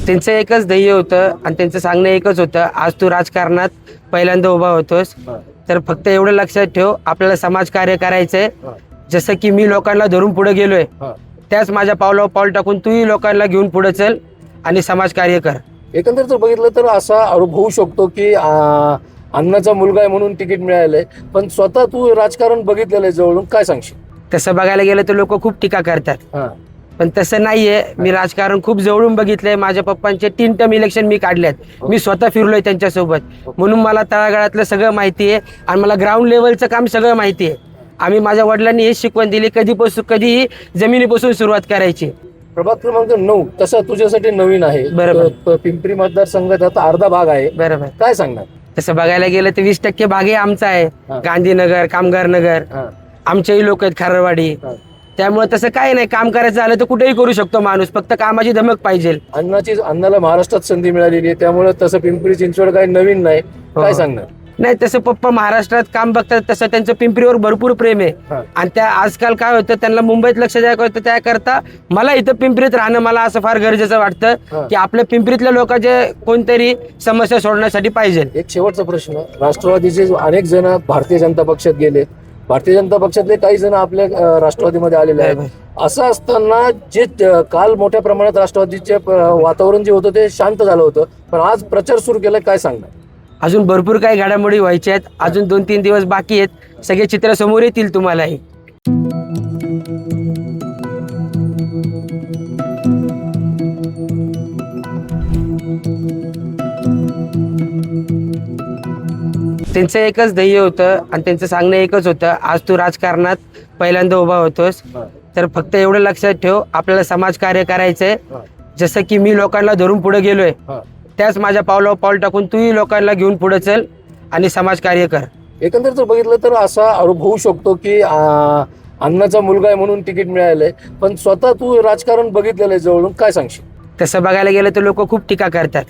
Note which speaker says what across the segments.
Speaker 1: त्यांचं एकच ध्येय होतं आणि त्यांचं सांगणं एकच होतं, आज तू राजकारणात पहिल्यांदा उभा होतोस तर फक्त एवढं लक्षात ठेव, आपल्याला समाजकार्य करायचंय. जसं की मी लोकांना धरून पुढे गेलोय, त्याच माझ्या पावलावर पाऊल टाकून तूही लोकांना घेऊन पुढे चल आणि समाजकार्य कर.
Speaker 2: एकंदरीत जर बघितलं तर असा अनुभव होऊ शकतो की अण्णाचा मुलगा आहे म्हणून तिकीट मिळालंय, पण स्वतः तू राजकारण बघितलेलं आहे जवळून, काय सांगशील?
Speaker 1: तसं बघायला गेलं तर लोक खूप टीका करतात, पण तसं नाहीये. मी राजकारण खूप जवळून बघितलंय. माझ्या पप्पांचे 3 टर्म इलेक्शन मी काढलेत, मी स्वतः फिरलोय त्यांच्यासोबत, म्हणून मला तळागाळातलं सगळं माहिती आहे आणि मला ग्राउंड लेवलचं काम सगळं माहिती आहे. आम्ही माझ्या वडिलांनी हेच शिकवण दिली, कधीही जमिनीपासून सुरुवात करायची.
Speaker 2: प्रभाग क्रमांक 9 तसा तुझ्यासाठी नवीन आहे.
Speaker 1: बरोबर.
Speaker 2: पिंपरी मतदारसंघात आता अर्धा भाग आहे.
Speaker 1: बरोबर.
Speaker 2: काय सांगणार?
Speaker 1: तसं बघायला गेलं तर 20% भागही आमचा आहे. गांधीनगर, कामगार नगर, आमचेही लोक आहेत, खारवाडी. त्यामुळे तसं काही नाही, काम करायचं झालं तर कुठेही करू शकतो माणूस, फक्त कामाची धमक पाहिजे.
Speaker 2: अण्णाला महाराष्ट्रात संधी मिळालेली आहे, त्यामुळे तसं पिंपरी चिंचवड काही नवीन नाही. काय सांगणार?
Speaker 1: नाही, तसं पप्पा महाराष्ट्रात काम बघतात, तसं त्यांचं पिंपरीवर भरपूर प्रेम आहे. आणि त्या आजकाल काय होतं, त्यांना मुंबईत लक्ष द्यायचं होतं, त्याकरता मला इथं पिंपरीत राहणं मला असं फार गरजेचं वाटतं की आपल्या पिंपरीतल्या लोकांचे कोणतरी समस्या सोडण्यासाठी पाहिजे.
Speaker 2: एक शेवटचा प्रश्न, राष्ट्रवादीचे अनेक जण भारतीय जनता पक्षात गेले, भारतीय जनता पक्षातले काही जण आपल्या राष्ट्रवादीमध्ये आलेले आहेत. असं असताना जे काल मोठ्या प्रमाणात राष्ट्रवादीचे वातावरण जे होतं ते शांत झालं होतं, पण आज प्रचार सुरू केलाय, काय सांगणार?
Speaker 1: अजून भरपूर काही घडामोडी व्हायच्या आहेत, अजून 2-3 दिवस बाकी आहेत, सगळे चित्र समोर येतील तुम्हालाही. त्यांचं एकच ध्येय होतं आणि त्यांचं सांगणं एकच होतं, आज तू राजकारणात पहिल्यांदा उभा होतोस तर फक्त एवढं लक्षात ठेव, आपल्याला समाजकार्य करायचंय. जसं की मी लोकांना धरून पुढे गेलोय, त्याच माझ्या पावलावर पाऊल टाकून तूही लोकांना घेऊन पुढे चल आणि समाजकार्य कर.
Speaker 2: एकंदरीत जर बघितलं तर असा अनुभव होऊ शकतो की अण्णाचा मुलगा आहे म्हणून तिकीट मिळालंय, पण स्वतः तू राजकारण बघितलेलं आहे जवळून, काय सांगशील?
Speaker 1: तसं बघायला गेलं तर लोक खूप टीका करतात,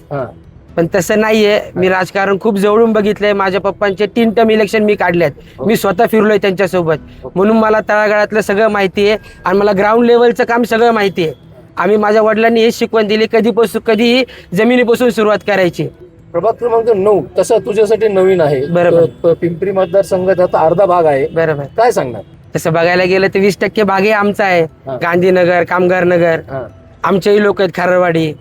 Speaker 1: पण तसं नाहीये. मी राजकारण खूप जवळून बघितलंय. माझ्या पप्पांचे 3 टर्म इलेक्शन मी काढलेत, मी स्वतः फिरलोय त्यांच्यासोबत, म्हणून मला तळागाळातलं सगळं माहिती आहे आणि मला ग्राउंड लेवलचं काम सगळं माहिती आहे. आम्ही माझ्या वडिलांनी हेच शिकवण दिली, कधीही जमिनीपासून सुरुवात करायची.
Speaker 2: प्रभाग क्रमांक 9 तसा तुझ्यासाठी नवीन आहे.
Speaker 1: बरोबर.
Speaker 2: पिंपरी मतदारसंघात आता अर्धा भाग आहे.
Speaker 1: बरोबर.
Speaker 2: काय सांगणार?
Speaker 1: तसं बघायला गेलं तर 20% भागही आमचा आहे. गांधीनगर, कामगार नगर, आमचेही लोक आहेत, खारवाडी.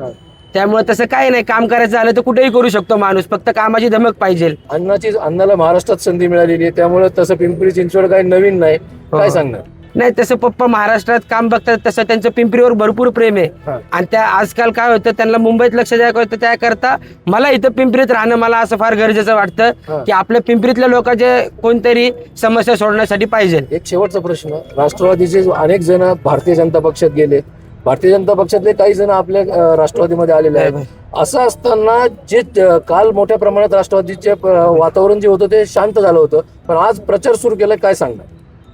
Speaker 1: त्यामुळे तसं काही नाही, काम करायचं झालं तर कुठेही करू शकतो माणूस, फक्त कामाची धमक पाहिजे.
Speaker 2: अण्णाला महाराष्ट्रात संधी मिळालेली आहे, त्यामुळे तसं पिंपरी चिंचवड काही नवीन नाही. काय सांगणार?
Speaker 1: नाही, तसं पप्पा महाराष्ट्रात काम बघतात, तसं त्यांचं पिंपरीवर भरपूर प्रेम आहे. आणि त्या आजकाल काय होतं, त्यांना मुंबईत लक्ष द्यायचं होतं, त्याकरता मला इथं पिंपरीत राहणं मला असं फार गरजेचं वाटतं की आपल्या पिंपरीतल्या लोकांचे कोणतरी समस्या सोडण्यासाठी पाहिजे.
Speaker 2: एक शेवटचा प्रश्न, राष्ट्रवादीचे अनेक जण भारतीय जनता पक्षात गेले, भारतीय जनता पक्षातले काही जण आपल्या राष्ट्रवादीमध्ये आलेले आहेत. असं असताना जे काल मोठ्या प्रमाणात राष्ट्रवादीचे वातावरण जे होतं ते शांत झालं होतं, पण आज प्रचार सुरू केलाय, काय सांगणार?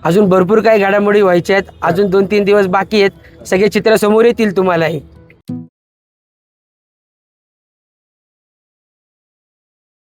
Speaker 1: अजून भरपूर काही घडामोडी व्हायच्या आहेत, अजून 2-3 दिवस बाकी आहेत, सगळे चित्र समोर येतील तुम्हालाही.